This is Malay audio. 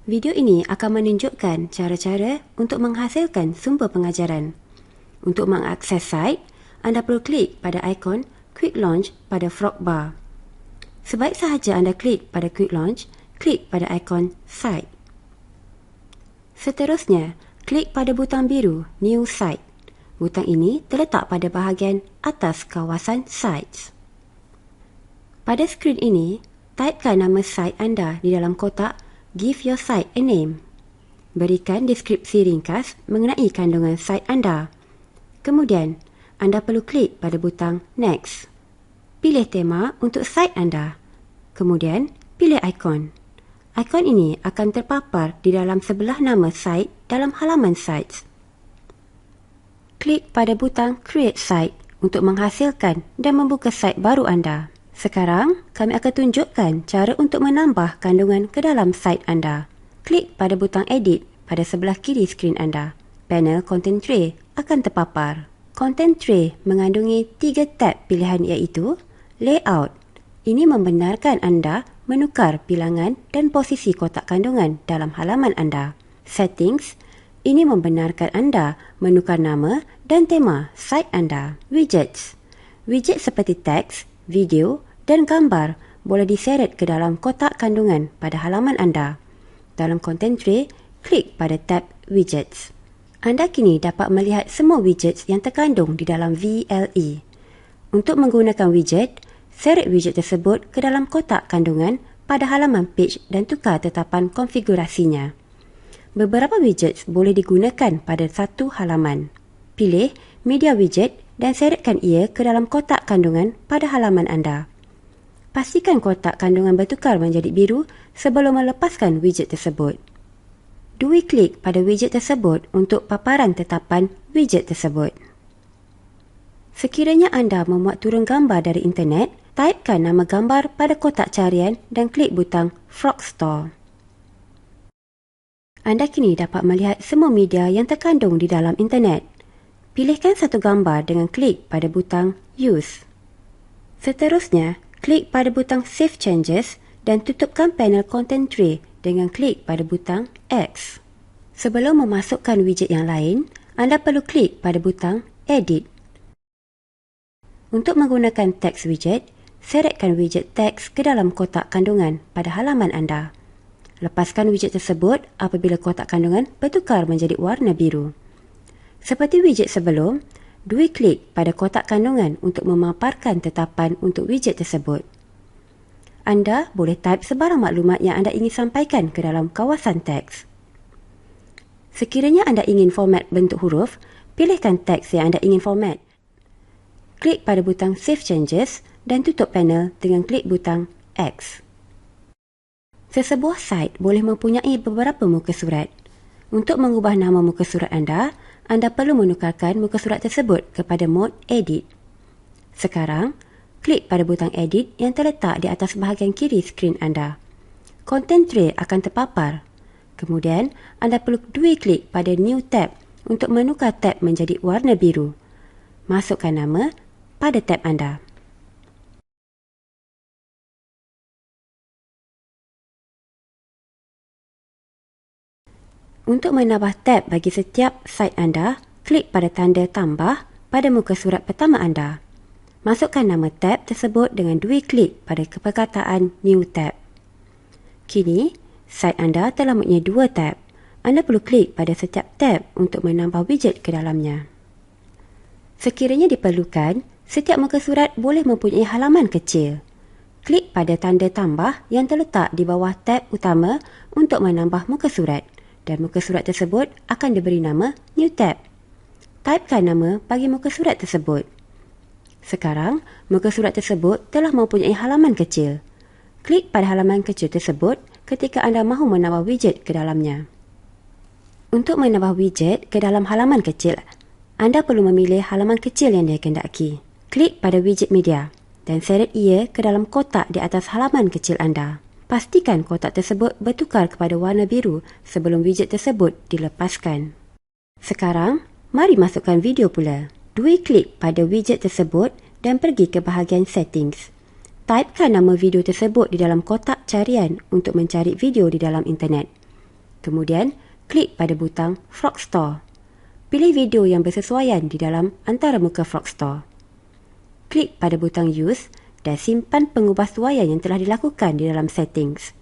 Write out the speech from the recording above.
Video ini akan menunjukkan cara-cara untuk menghasilkan sumber pengajaran. Untuk mengakses site, anda perlu klik pada ikon Quick Launch pada Frog Bar. Sebaik sahaja anda klik pada Quick Launch, klik pada ikon Site. Seterusnya, klik pada butang biru New Site. Butang ini terletak pada bahagian atas kawasan Sites. Pada skrin ini, typekan nama site anda di dalam kotak Give your site a name. Berikan deskripsi ringkas mengenai kandungan site anda. Kemudian, anda perlu klik pada butang Next. Pilih tema untuk site anda. Kemudian, pilih ikon. Ikon ini akan terpapar di dalam sebelah nama site dalam halaman Sites. Klik pada butang Create Site untuk menghasilkan dan membuka site baru anda. Sekarang, kami akan tunjukkan cara untuk menambah kandungan ke dalam site anda. Klik pada butang Edit pada sebelah kiri skrin anda. Panel Content Tray akan terpapar. Content Tray mengandungi 3 tab pilihan iaitu Layout. Ini membenarkan anda menukar bilangan dan posisi kotak kandungan dalam halaman anda. Settings. Ini membenarkan anda menukar nama dan tema site anda. Widgets. Widget seperti teks, video dan gambar boleh diseret ke dalam kotak kandungan pada halaman anda. Dalam Content Tray, klik pada tab Widgets. Anda kini dapat melihat semua widgets yang terkandung di dalam VLE. Untuk menggunakan widget, seret widget tersebut ke dalam kotak kandungan pada halaman page dan tukar tetapan konfigurasinya. Beberapa widgets boleh digunakan pada satu halaman. Pilih Media Widget dan seretkan ia ke dalam kotak kandungan pada halaman anda. Pastikan kotak kandungan bertukar menjadi biru sebelum melepaskan widget tersebut. Dui klik pada widget tersebut untuk paparan tetapan widget tersebut. Sekiranya anda memuat turun gambar dari internet, typekan nama gambar pada kotak carian dan klik butang Frog Store. Anda kini dapat melihat semua media yang terkandung di dalam internet. Pilihkan satu gambar dengan klik pada butang Use. Seterusnya, klik pada butang Save Changes dan tutupkan panel Content Tray dengan klik pada butang X. Sebelum memasukkan widget yang lain, anda perlu klik pada butang Edit. Untuk menggunakan Text Widget, seretkan widget teks ke dalam kotak kandungan pada halaman anda. Lepaskan widget tersebut apabila kotak kandungan bertukar menjadi warna biru. Seperti widget sebelum, dui klik pada kotak kandungan untuk memaparkan tetapan untuk widget tersebut. Anda boleh type sebarang maklumat yang anda ingin sampaikan ke dalam kawasan teks. Sekiranya anda ingin format bentuk huruf, pilihkan teks yang anda ingin format. Klik pada butang Save Changes dan tutup panel dengan klik butang X. Sesebuah site boleh mempunyai beberapa muka surat. Untuk mengubah nama muka surat anda perlu menukarkan muka surat tersebut kepada mod Edit. Sekarang, klik pada butang Edit yang terletak di atas bahagian kiri skrin anda. Content Tray akan terpapar. Kemudian, anda perlu dui klik pada New Tab untuk menukar tab menjadi warna biru. Masukkan nama pada tab anda. Untuk menambah tab bagi setiap site anda, klik pada tanda tambah pada muka surat pertama anda. Masukkan nama tab tersebut dengan dui klik pada perkataan New Tab. Kini, site anda telah mempunyai 2 tab. Anda perlu klik pada setiap tab untuk menambah widget ke dalamnya. Sekiranya diperlukan, setiap muka surat boleh mempunyai halaman kecil. Klik pada tanda tambah yang terletak di bawah tab utama untuk menambah muka surat. Dan muka surat tersebut akan diberi nama New Tab. Typekan nama bagi muka surat tersebut. Sekarang, muka surat tersebut telah mempunyai halaman kecil. Klik pada halaman kecil tersebut ketika anda mahu menambah widget ke dalamnya. Untuk menambah widget ke dalam halaman kecil, anda perlu memilih halaman kecil yang dikehendaki. Klik pada widget media dan seret ia ke dalam kotak di atas halaman kecil anda. Pastikan kotak tersebut bertukar kepada warna biru sebelum widget tersebut dilepaskan. Sekarang, mari masukkan video pula. Dui klik pada widget tersebut dan pergi ke bahagian Settings. Typekan nama video tersebut di dalam kotak carian untuk mencari video di dalam internet. Kemudian, klik pada butang Frog Store. Pilih video yang bersesuaian di dalam antaramuka Frog Store. Klik pada butang Use dan simpan pengubahsuaian yang telah dilakukan di dalam settings.